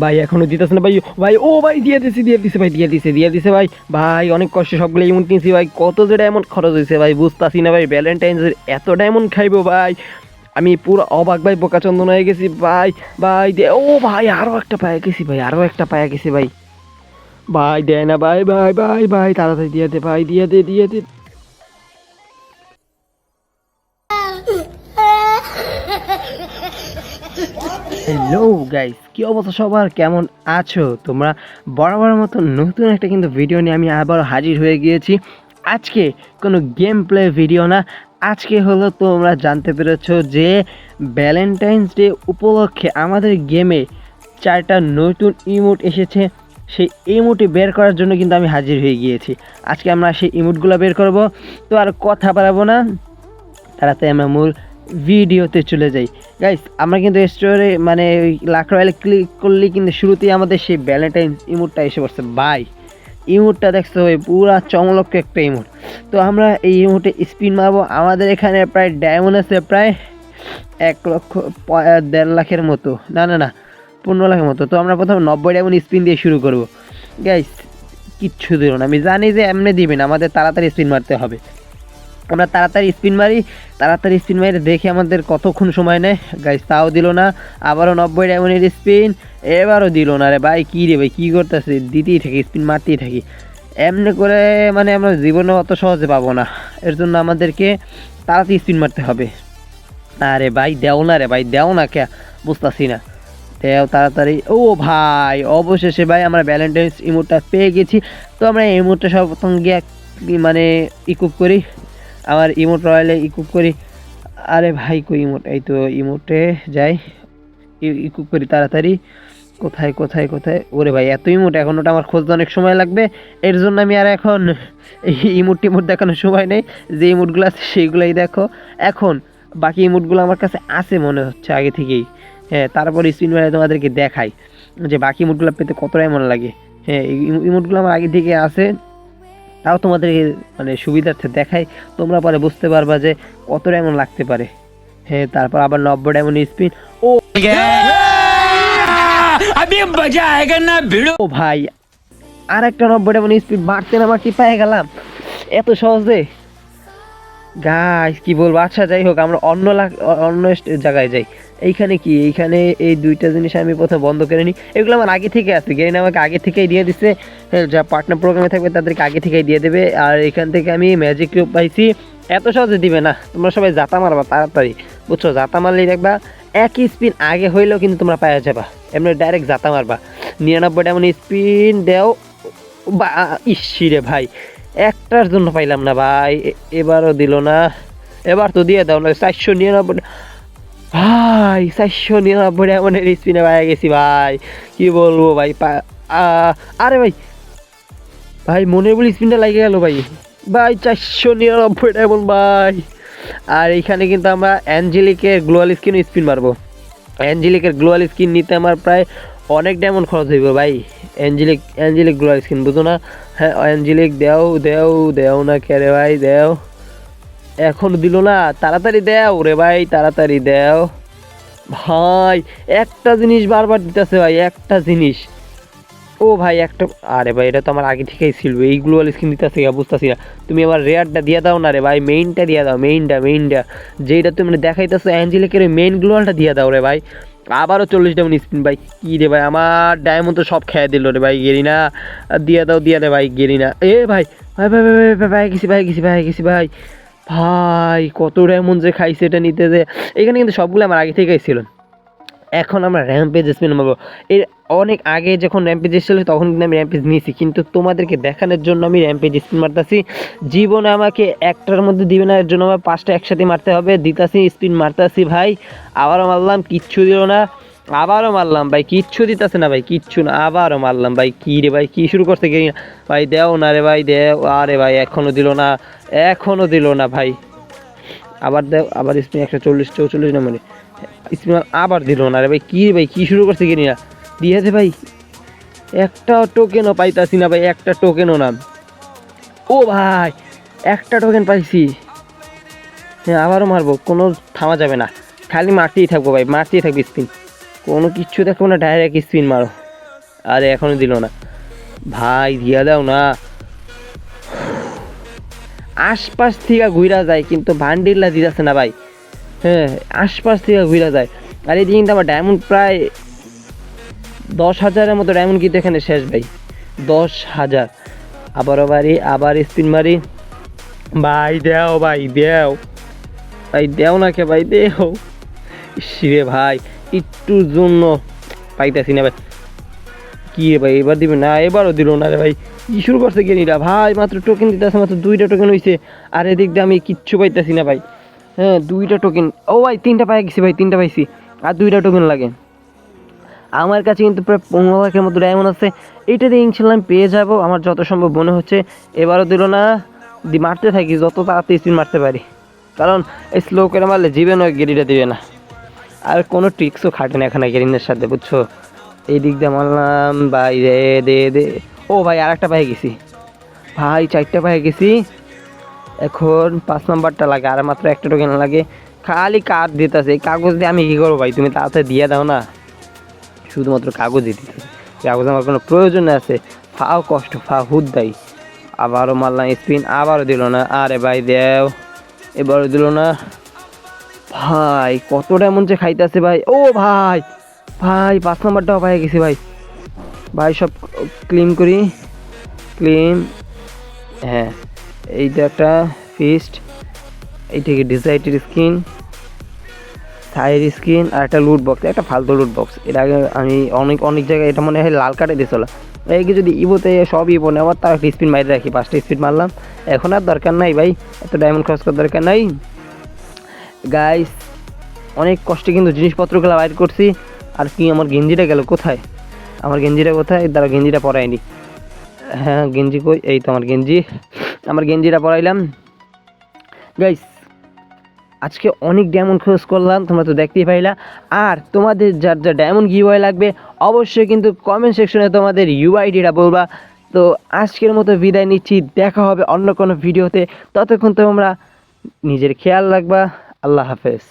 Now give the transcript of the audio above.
ভাই এখনো দিতেছে না ভাই। ভাই ও ভাই দিয়ে দিছে ভাই, দিয়ে দিছে ভাই। ভাই অনেক কষ্টে সবগুলো ইমোট নিয়েছি ভাই, কত যে ডায়মন্ড খরচ হয়েছে ভাই বুঝতাছি না ভাই। ভ্যালেন্টাইন্সের এত ডায়মন্ড খাইবো ভাই, আমি পুরো অবাক ভাই, বোকাচন্দন হয়ে গেছি ভাই। ভাই দে, ও ভাই আরো একটা পায়ে গেছি ভাই, আরো একটা পায়ে গেছি ভাই। ভাই দেয় না ভাই, ভাই ভাই ভাই তাড়াতাড়ি দিয়ে দে ভাই, দিয়ে দে। হ্যালো গাইস, কি অবস্থা সবার, কেমন আছো তোমরা? বরাবর মতো নতুন একটা কিন্তু ভিডিও নিয়ে আমি আবার হাজির হয়ে গিয়েছি। আজকে কোনো গেম প্লে ভিডিও না, আজকে হলো তোমরা জানতে পেরেছো যে ভ্যালেন্টাইন্স ডে উপলক্ষে আমাদের গেমে 4টা নতুন ইমোট এসেছে। সেই ইমোটে বের করার জন্য কিন্তু আমি হাজির হয়ে গিয়েছি। আজকে আমরা সেই ইমোটগুলো বের করব। তো আর কথা বাড়াবো না, তাড়াতাড়ি আমরা মূল ভিডিওতে চলে যাই। গাইস আমরা কিন্তু স্টোরে মানে ওই লাক রয়্যালে ক্লিক করলেই কিন্তু শুরুতেই আমাদের সেই ভ্যালেন্টাইন্স ইমোটটা এসে পড়ছে ভাই। ইমোটটা দেখছো ভাই, পুরা চমলক্ষ একটা ইমোট। তো আমরা এই ইমোটে স্পিন মারবো। আমাদের এখানে প্রায় ডায়মন্ড আছে প্রায় 1,50,000 মতো, না 15 লাখের মতো। তো আমরা প্রথমে 90 ডায়মন্ড স্পিন দিয়ে শুরু করবো। গাইস কিচ্ছু দিল না, আমি জানি যে এমনি দিবেন, আমাদের তাড়াতাড়ি স্পিন মারতে হবে। আমরা তাড়াতাড়ি স্পিন মারি, দেখি আমাদের কতক্ষণ সময় নেয়। গাইস তাও দিল না, আবারও 90 ডায়মন্ডের স্পিন, এবারও দিল না। রে ভাই কী রে ভাই, কী করতেছে, দিতেই থাকি স্পিন মারতেই থাকি। এমনি করে মানে আমরা জীবনে অত সহজে পাবো না, এর জন্য আমাদেরকে তাড়াতাড়ি স্পিন মারতে হবে। আরে ভাই দেও না রে ভাই, দেও না, কে বুঝতেছি না, দেও তাড়াতাড়ি। ও ভাই অবশেষে ভাই আমরা ভ্যালেন্টাইন্স ইমোটটা পেয়ে গেছি। তো আমরা এই ইমোটটা সর্বপ্রথম গিয়ে মানে ইকুপ করি, আমার ইমোট রয়্যালে ইকুপ করি। আরে ভাই কই ইমোট, এই তো ইমোটে যাই, ইকুপ করি তাড়াতাড়ি। কোথায় ওরে ভাই এত ইমোট, এখন ওটা আমার খুঁজতে অনেক সময় লাগবে। এর জন্য আমি আর এখন এই টিমোট দেখানোর সময় নেই। যে ইমোটগুলো আছে সেইগুলোই দেখো এখন। বাকি ইমোটগুলো আমার কাছে আছে মনে হচ্ছে আগে থেকেই। হ্যাঁ তারপর স্ক্রিন মেরে তোমাদেরকে দেখাই যে বাকি ইমোটগুলো পেতে কতটা এমন লাগে। হ্যাঁ এই ইমোটগুলো আমার আগে থেকে আছে, তাও তোমাদের মানে সুবিধার্থে দেখাই, তোমরা পরে বুঝতে পারবা যে কতটা এমন লাগতে পারে। হ্যাঁ তারপর আবার 90 ডায়মন্ড স্পিন। ও ও ভাই আর একটা 90 ডায়মন্ড স্পিন মারতে না মারতে পেয়ে গেলাম এত সহজে। গাইস কি বলবো, আচ্ছা যাই হোক, আমরা অন্য জায়গায় যাই। এইখানে এই দুইটা জিনিস আমি প্রথমে বন্ধ করে নিই। এগুলো আমার আগে থেকে আছে, গেরিনা আমাকে আগে থেকেই দিয়ে দিচ্ছে। যা পার্টনার প্রোগ্রামে থাকবে তাদেরকে আগে থেকেই দিয়ে দেবে। আর এখান থেকে আমি ম্যাজিক কিউব পাইছি, এত সহজে দিবে না। তোমরা সবাই জাতা মারবা তাড়াতাড়ি, বুঝছো? জাতা মারলেই দেখবা একই স্পিন আগে হইলেও কিন্তু তোমরা পাওয়া যাবা, এমনি ডাইরেক্ট জাতা মারবা। 99 এমন স্পিন দেও বা ইসিরে ভাই, একটার জন্য পাইলাম না ভাই। এবারও দিল না, এবার তো দিয়ে দাও না। 499 ভাই, 499 এমনের স্পিনে পাই গেছি ভাই, কি বলবো ভাই। আরে ভাই ভাই মনের বলি স্পিনটা লাগে গেল ভাই। ভাই 499 এমন ভাই। আর এইখানে কিন্তু আমরা অ্যাঞ্জেলিকের গ্লোয়াল স্কিন স্পিন মারবো। অ্যাঞ্জেলিকের গ্লোয়াল স্কিন নিতে আমার প্রায় অনেক ডায়মন্ড খরচ হইব ভাই। অ্যাঞ্জেলিক গ্লোয়াল স্কিন বুঝো না? হ্যাঁ অ্যাঞ্জেলিক দেও না কে রে ভাই, দেও। এখন দিল না, তাড়াতাড়ি দেও রে ভাই, তাড়াতাড়ি দেও ভাই। একটা জিনিস বারবার দিতেছে ভাই, একটা জিনিস। ও ভাই একটা, আরে ভাই এটা তো আমার আগে থেকেই ছিল, এই গ্লোয়াল স্কিন দিতেছে বুঝতেছি না। তুমি আবার রেয়ারটা দিয়ে দাও না রে ভাই, মেইনটা দিয়ে দাও, মেইনটা যেটা তুমি দেখাইতেছো অ্যাঞ্জেলিকের মেইন গ্লোয়ালটা দিয়ে দাও রে ভাই। আবারও 40 ডায়মন্ড স্পিন ভাই, কি রে ভাই আমার ডায়মন্ড তো সব খেয়ে দিল রে ভাই। গেরিনা দিয়ে দাও, দিয়ে দে ভাই গেরিনা। এ ভাই ভাই ভাই ভাই ভাই গেছি ভাই। ভাই কত ডায়মন্ড যে খাইছে এটা নিতে, যে এখানে কিন্তু সবগুলো আমার আগে থেকেই ছিল। এখন আমরা র্যাম্পেজ স্পিন মারবো। এর অনেক আগে যখন র্যাম্পেজ এসেছিল তখন কিন্তু আমি র্যাম্পেজ নিয়েছি, কিন্তু তোমাদেরকে দেখানোর জন্য আমি র্যাম্পেজ স্পিন মারতেছি। জীবনে আমাকে একটার মধ্যে দিবে না, এর জন্য আমার 5টা একসাথে মারতে হবে। দিতাছি স্পিন মারতাছি ভাই, আবারও মারলাম, কিচ্ছু দিল না। আবারও মারলাম ভাই, কিচ্ছু দিতেছে না ভাই, কিচ্ছু না। আবারও মারলাম ভাই, কি রে ভাই, কি শুরু করতে গেলি না ভাই, দেও না রে ভাই, দেও। আরে ভাই এখনও দিল না ভাই। আবার দেও, আবার স্পিন 144 না মানে স্পিন আবার দিল না রে ভাই, কি শুরু করছে কিনি না, দিয়ে দে ভাই। একটা টোকেনও পাইতাছি না ভাই, একটা টোকেনও না। ও ভাই একটা টোকেন পাইছি। হ্যাঁ আবারও মারবো, কোনো থামা যাবে না, খালি মারতেই থাকবো ভাই, মারতেই থাকবো স্পিন। কোনো কিচ্ছু দেখো না, ডাইরেক্ট স্পিন মারো। আরে এখনো দিল না ভাই, দিয়া দাও না। আশপাশ থেকে ঘুরা যায় কিন্তু ভান্ডিল্লা দিতেছে না ভাই। হ্যাঁ, আশপাশ থেকে ঘুরা যায়। আর এদিকে কিন্তু আমার ডায়মন্ড প্রায় 10,000-এর মতো ডায়মন্ড কিন্তু এখানে শেষ ভাই, 10,000। আবারও বাড়ি, আবার স্পিন মারি। ভাই দেও, ভাই দেও, ভাই দেও না কে ভাই, দেও। ইসরে ভাই, একটুর জন্য পাইতেছি না ভাই। কি রে ভাই, এবার দিবে না? এবারও দিল না রে ভাই। কি শুরু করছে গেনিরা ভাই, মাত্র টোকেন দিতেছে, মাত্র 2টা টোকেন হয়েছে। আর এদিক দিয়ে আমি কিচ্ছু পাইতেছি না ভাই। হ্যাঁ, 2টা টোকেন। ও ভাই 3টা পাই গেছি ভাই, 3টা পাইছি। আর 2টা টোকেন লাগে। আমার কাছে কিন্তু প্রায় 15 লাখের মতো ডায়মন্ড আছে। এইটা দিয়ে ইনশাল্লাহ আমি পেয়ে যাবো আমার যত সম্ভব মনে হচ্ছে। এবারও দিল না, মারতে থাকি যত তাড়াতাড়ি স্পিন মারতে পারি, কারণ এই স্লো করে মারলে জিবে নয়, গেরিটা দিবে না। আর কোনো ট্রিক্সও খাটে না এখানে গেরিনের সাথে, বুঝছো। এই দিক দিয়ে মারলাম ভাই, রে দে দে। ও ভাই আর একটা পাই গেছি ভাই, 4টা পাই গেছি। এখন 5 নাম্বারটা লাগে, আর মাত্র একটা টোকেন লাগে। খালি কাঠ দিতেছে, এই কাগজ দিয়ে আমি কী করবো ভাই, তুমি তাড়াতাড়ি দিয়ে দাও না। শুধুমাত্র কাগজই দিতেছে, কাগজ আমার কোনো প্রয়োজন আছে। ফাও কষ্ট, ফাও হুদ দেয়। আবারও মারলাম স্পিন, আবারও দিল না। আরে ভাই দেও, এবারও দিল না। ভাই কতটা এমন যে খাইতেছে ভাই। ও ভাই, ভাই 5 নাম্বারটাও পাই গেছি ভাই। ভাই সব ক্লিন করি, ক্লিন। হ্যাঁ, এইটা একটা ফিস্ট, এইটাকে ডিজাইটের স্কিন, থাইয়ের স্কিন, আর একটা লুট বক্স, একটা ফালতু লুট বক্স। এর আগে আমি অনেক অনেক জায়গায় এটা মনে হয় লাল কাটে দিয়েছিল। একে যদি ইবোতে সব ইবো নেওয়ার, তার একটা স্পিন মারি রাখি, 5টা স্পিন মারলাম। এখন আর দরকার নাই ভাই, এত ডায়মন্ড খরচ করার দরকার নাই গাইস। অনেক কষ্টে কিন্তু জিনিসপত্রগুলো বাইর করছি। আর কি, আমার গেঞ্জিটা গেল কোথায়? আমার গেঞ্জিটা কোথায়? দ্বারা গেঞ্জিটা পরাইনি। হ্যাঁ গেঞ্জি কই, এই তো আমার গেঞ্জি। আমার গেঞ্জিটা পরাইলাম গাইস। আজকে অনেক ডায়মন্ড খরচ করলাম, তোমরা তো দেখতেই পাইলা। আর তোমাদের যার যা ডায়মন্ড গিভওয়ে লাগবে অবশ্যই কিন্তু কমেন্ট সেকশনে তোমাদের ইউআইডিটা বলবা। তো আজকের মতো বিদায় নিচ্ছি, দেখা হবে অন্য কোনো ভিডিওতে। ততক্ষণ তোমরা নিজের খেয়াল রাখবা। আল্লাহ হাফেজ।